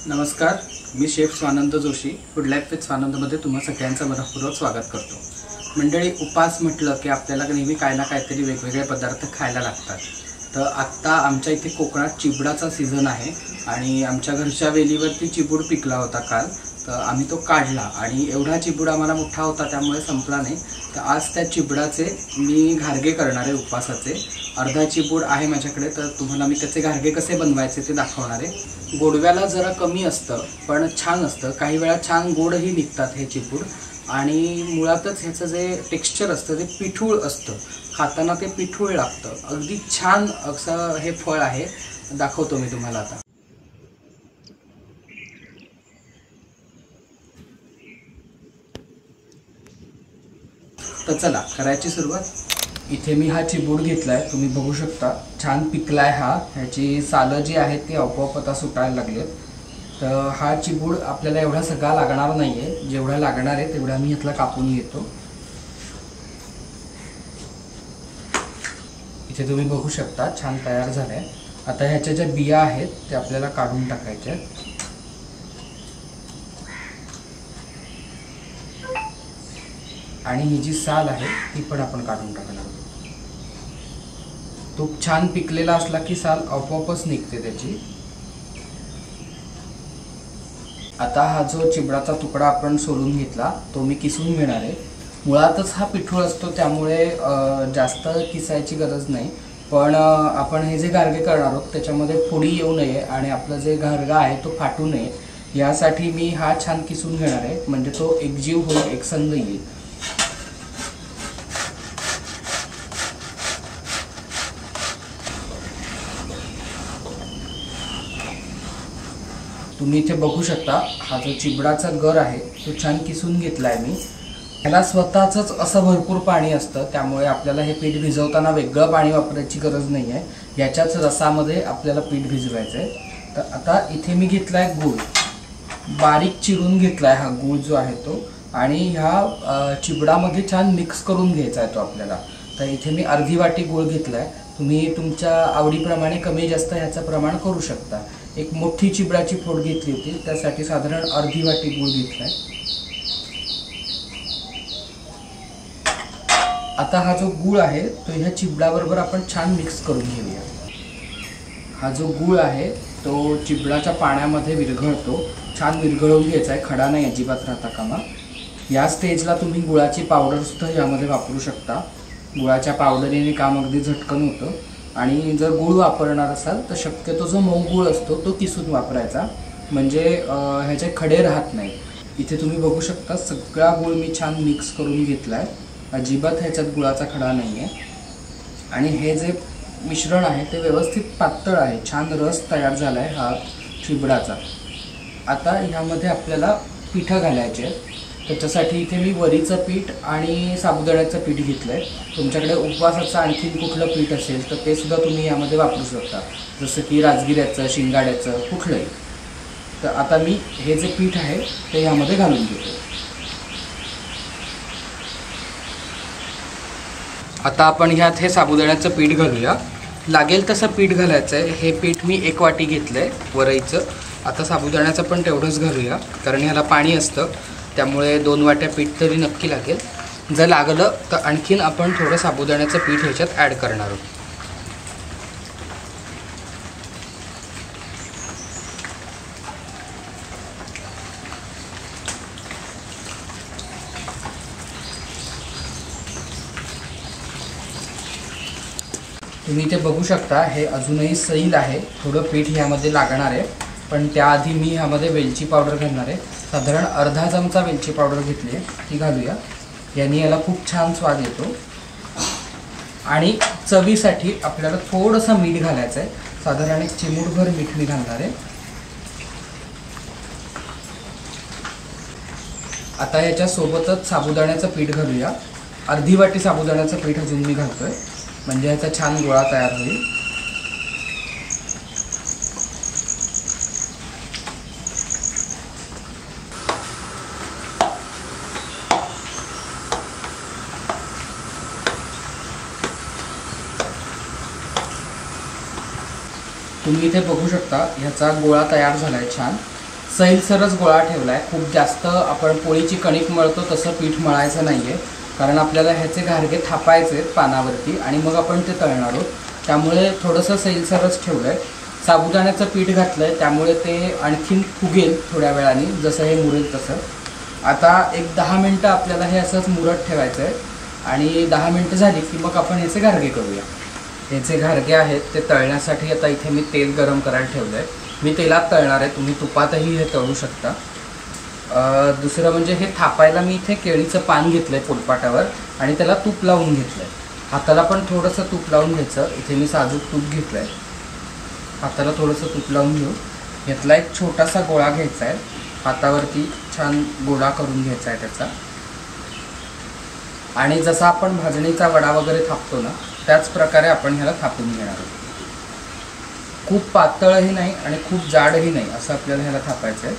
नमस्कार, मी chef Swanand Joshi food life with स्वानंदमध्ये तुम्हा सगळ्यांचं मनपूर्वक स्वागत करतो। मंडळी, उपास म्हटलं की आपल्याला नेहमी काय ना काहीतरी वेगवेगळे पदार्थ खायला लागतात। तर आत्ता आमच्या इथे कोकणात चिबडाचा सीझन आहे आणि आमच्या घरच्या वेलीवरती चिबूड पिकला होता काल। तर आम्ही तो काढला आणि एवढा चिबूड आम्हाला मोठा होता त्यामुळे संपला नाही। तर आज त्या चिबडाचे मी घारगे करणार आहे उपासाचे। अर्धा चिबूड आहे माझ्याकडे, तर तुम्हाला मी त्याचे घारगे कसे बनवायचे ते दाखवणार आहे। गोडव्याला जरा कमी असतं पण छान असतं, काही वेळा छान गोडही निघतात हे चिबूड। आणि मुळातच ह्याचं जे टेक्स्चर असतं ते पिठूळ असतं, खाताना ते पिठूळ लागतं। अगदी छान असं हे फळ आहे, दाखवतो मी तुम्हाला आता। तर चला करायची सुरुवात। इथे मी हा चिबूड घेतलाय, तुम्ही बघू शकता छान पिकलाय हा। ह्याची सालं जी आहेत ती आपोआप आता सुटायला लागलेत। तर हा चिबूड आपल्याला एवढा सगळा लागणार नाहीये, जेवढा लागणार आहे तेवढा मी ह्यातला कापून घेतो। इथे तुम्ही बघू शकता छान तयार झालाय। आता ह्याच्या ज्या बिया आहेत ते आपल्याला काढून टाकायच्या आहेत। आणि ही जी साल आहे ती पण आपण काढून टाकणार आहोत। तो छान पिकलेला असला की साल आपोआपच निघते त्याची। आता हा जो चिबडाचा तुकडा आपण सोलून घेतला तो मी किसून घेणार आहे। मुळातच हा पिठूळ असतो त्यामुळे जास्त किसायची गरज नाही, पण आपण हे जे गारगे करणार आहोत त्याच्यामध्ये फोडी येऊ नये आणि आपलं जे गारगा आहे तो फाटू नये यासाठी मी हा छान किसून घेणार आहे, म्हणजे तो एकजीव होईल, एकसंध येईल। तुम्ही इथे बघू शकता हा जो चिबडाचा गर आहे तो छान किसून घेतलाय मी। याला स्वतःच असं भरपूर पाणी असतं त्यामुळे आपल्याला हे पीठ भिजवताना वेगळं पाणी वापरायची गरज नाही आहे, याच्याच रसामध्ये आपल्याला पीठ भिजवायचं आहे। तर आता इथे मी घेतलाय गूळ, बारीक चिरून घेतलाय हा गूळ जो आहे तो, आणि ह्या चिबडामध्ये छान मिक्स करून घ्यायचा आहे तो आपल्याला। तर इथे मी अर्धी वाटी गूळ घेतलाय, तुम्ही तुमच्या आवडीप्रमाणे कमी जास्त ह्याचं प्रमाण करू शकता। एक मोठी चिबडाची फोड घेतली होती त्यासाठी साधारण अर्धी वाटी गूळ घेतलाय। आता हा जो गूळ आहे तो ह्या चिबडाबरोबर आपण छान मिक्स करून घेऊया। हा जो गूळ आहे तो चिबडाच्या पाण्यामध्ये विरघळतो, छान विरघळवून घ्यायचा आहे, खडा नाही अजिबात राहता कामा। या स्टेजला तुम्ही गुळाची पावडर सुद्धा यामध्ये वापरू शकता। गुळाच्या पावडरीने काम अगदी झटकन होतं। आणि जर गूळ वापरणार असाल तर शक्यतो जो मऊ गूळ असतो तो किसून वापरायचा, म्हणजे ह्याचे खडे राहत नाही। इथे तुम्ही बघू शकता सगळा गूळ मी छान मिक्स करून घेतलाय, अजिबात ह्याच्यात गुळाचा खडा नाही आहे। आणि हे जे मिश्रण आहे ते व्यवस्थित पातळ आहे, छान रस तयार झाला आहे हा चिबडाचा। आता ह्यामध्ये आपल्याला पिठं घालायचे आहेत, त्याच्यासाठी इथे मी वरीचं पीठ आणि साबुदाण्याचं पीठ घेतलं आहे। तुमच्याकडे उपवासाचं आणखीन कुठलं पीठ असेल तर ते सुद्धा तुम्ही यामध्ये वापरू शकता, जसं की राजगिऱ्याचं, शिंगाड्याचं, कुठलंही। तर आता मी हे जे पीठ आहे ते यामध्ये घालून घेतो। आता आपण ह्यात हे साबुदाण्याचं पीठ घालूया, लागेल तसं पीठ घालायचं आहे। हे पीठ मी 1 वाटी घेतलं आहे वरईचं। आता साबुदाण्याचं पण तेवढंच घालूया, कारण ह्याला पाणी असतं त्यामुळे 2 वाट्या पीठ तरी नक्की लागेल। जर लागलं तर आणखीन आपण थोडं साबुदाण्याचं पीठ ह्याच्यात ॲड करणार आहोत। तुम्ही इथे बघू शकता हे अजूनही सैल आहे, थोडं पीठ ह्यामध्ये लागणार आहे, पण त्याआधी मी ह्यामध्ये वेलची पावडर घालणार आहे। साधारण अर्धा चमचा वेलची पावडर घेतली आहे, ती घालूया, याने याला खूप छान स्वाद येतो। आणि चवीसाठी आपल्याला थोडंसं मीठ घालायचं आहे, साधारण 1 चिमूटभर मीठ मी घालणार आहे। आता याच्यासोबतच साबुदाण्याचं पीठ घालूया, अर्धी वाटी साबुदाण्याचं पीठ अजून मी घालतोय, म्हणजे याचा छान गोळा तयार होईल। तुम्ही इथे बघू शकता ह्याचा गोळा तयार झालाय छान। सैलसरच गोळा ठेवला आहे. खूप जास्त आपण पोळीची कणिक मळतो तसं पीठ मळायचं नाही आहे, कारण आपल्याला ह्याचे घारगे थापायचे आहेत पानावरती आणि मग आपण ते तळणार आहोत. त्यामुळे थोडंसं सैलसरच ठेवलं आहे. साबुदाण्याचं पीठ घातलं आहे त्यामुळे ते आणखीन फुगेल थोड्या वेळाने, जसं हे मुरेल तसं. आता एक 10 मिनटं आपल्याला हे असंच मुरत ठेवायचं आहे आणि 10 मिनटं झाली की मग आपण ह्याचे घारगे करूया. हे जे घारगे आहेत ते तळण्यासाठी आता इथे मी तेल गरम करायला ठेवलं आहे. मी तेलात तळणार आहे, तुम्ही तुपातही हे तळू शकता. दुसरं म्हणजे हे थापायला मी इथे केळीचं पान घेतलं आहे पोलपाटावर आणि त्याला तूप लावून घेतलं आहे. हाताला पण थोडंसं तूप लावून घ्यायचं. इथे मी साजूक तूप घेतलं आहे, हाताला थोडंसं तूप लावून घेऊ. ह्यातला एक छोटासा गोळा घ्यायचा आहे, हातावरती छान गोळा करून घ्यायचा आहे त्याचा. आणि जसा आपण भाजणीचा वडा वगैरे थापतो ना त्याच प्रकारे आपण ह्याला थापून घेणार आहोत. खूप पातळही नाही आणि खूप जाडही नाही असं आपल्याला ह्याला थापायचं आहे.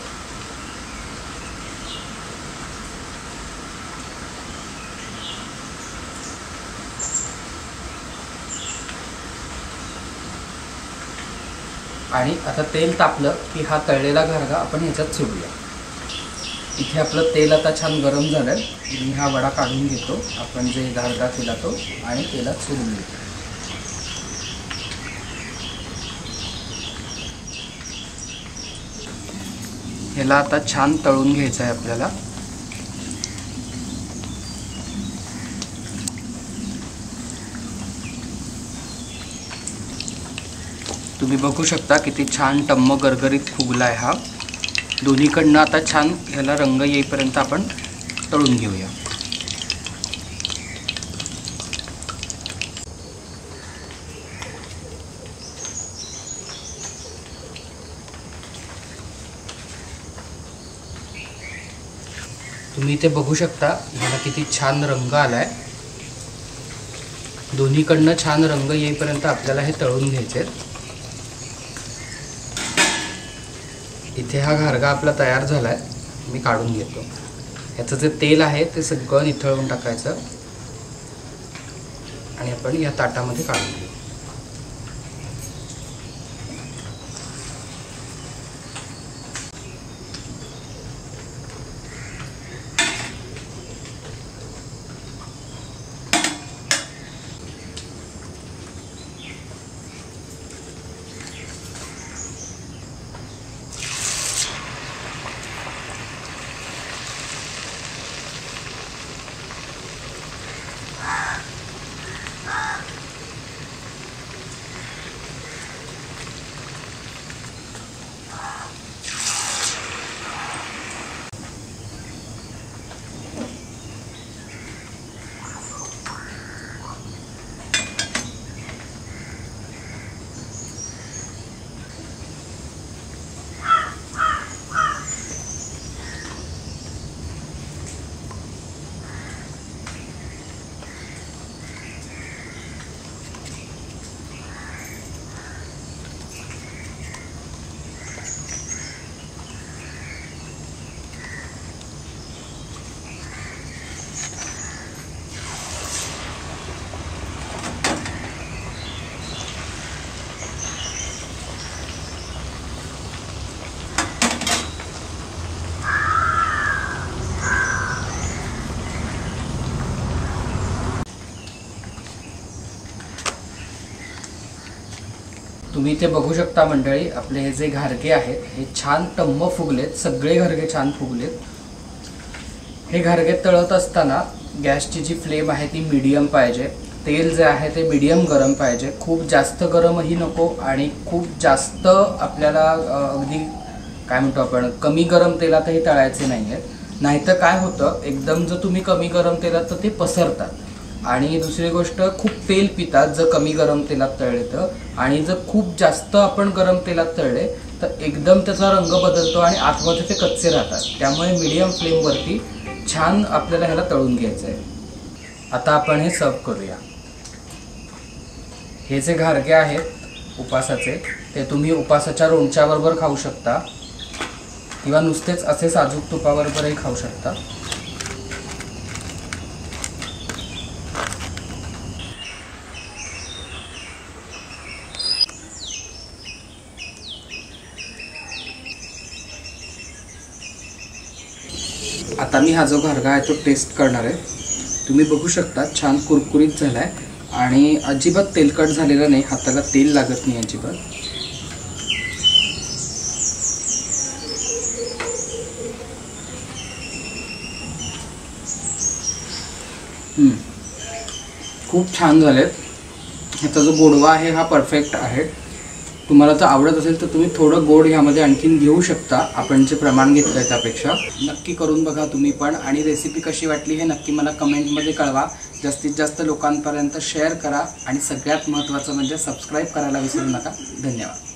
आणि आता तेल तापलं की हा तळलेला घारगा आपण ह्याच्यात सोडूया. इथे आपलं तेल आता छान गरम झालं आहे. मी हा वडा काढून घेतो, आपण जे घारगा केला तो, आणि तेलात सोडून घेतो. ह्याला आता छान तळून घ्यायचं आहे आपल्याला. तुम्ही बघू शकता किती छान टम्म गरगरीत फुगला आहे हा. दोन्हीकडनं आता छान ह्याला रंग येईपर्यंत आपण तळून घेऊया. तुम्ही इथे बघू शकता ह्याला किती छान रंग आलाय. दोन्हीकडनं छान रंग येईपर्यंत आपल्याला हे तळून घ्यायचे. इथे हा घारगा आपला तयार झालाय, मी काढून घेतो. ह्याचं जे तेल आहे ते सगळं निथळून टाकायचं आणि आपण या ताटामध्ये काढून घेऊ. तुम्ही इथे बघू शकता मंडळी, आपले हे जे घारगे आहेत हे छान टम्म फुगलेत. सगळे घारगे छान फुगलेत. हे घारगे तळत असताना गॅसची जी फ्लेम आहे ती मीडियम पाहिजे. तेल जे आहे ते मीडियम गरम पाहिजे. खूप जास्त गरमही नको आणि खूप जास्त आपल्याला अगदी काय म्हणतो आपण कमी गरम तेलातही तळायचे नाही आहेत. नाहीतर काय होतं, एकदम जर तुम्ही कमी गरम तेलात तर ते पसरतात. आणि दुसरी गोष्ट, खूप तेल पितात जर कमी गरम तेलात तळले तर. आणि जर खूप जास्त आपण गरम तेलात तळले तर एकदम त्याचा रंग बदलतो आणि आतमध्ये ते कच्चे राहतात. त्यामुळे मीडियम फ्लेमवरती छान आपल्याला ह्याला तळून घ्यायचं आहे. आता आपण हे सर्व करूया. हे जे घारगे आहेत उपासाचे ते तुम्ही उपासाच्या लोणच्याबरोबर खाऊ शकता किंवा नुसतेच असे साजूक तुपाबरोबरही खाऊ शकता. आता मी हा जो घारगा आहे तो टेस्ट करणार आहे. तुम्ही बघू शकता छान कुरकुरीत झाला आहे आणि अजिबात तेलकट झालेलं नाही, हाताला तेल लागत नाही अजिबात. खूप छान झालेत. ह्याचा जो गोडवा आहे हा परफेक्ट आहे. तुम्हाला जर आवडत असेल तर तुम्ही थोडं गोड ह्यामध्ये आणखीन घेऊ शकता, आपण जे प्रमाण घेतलं आहे त्यापेक्षा. नक्की करून बघा तुम्ही पण, आणि रेसिपी कशी वाटली हे नक्की मला कमेंटमध्ये कळवा. जास्तीत जास्त लोकांपर्यंत शेअर करा आणि सगळ्यात महत्त्वाचं म्हणजे सबस्क्राईब करायला विसरू नका. धन्यवाद.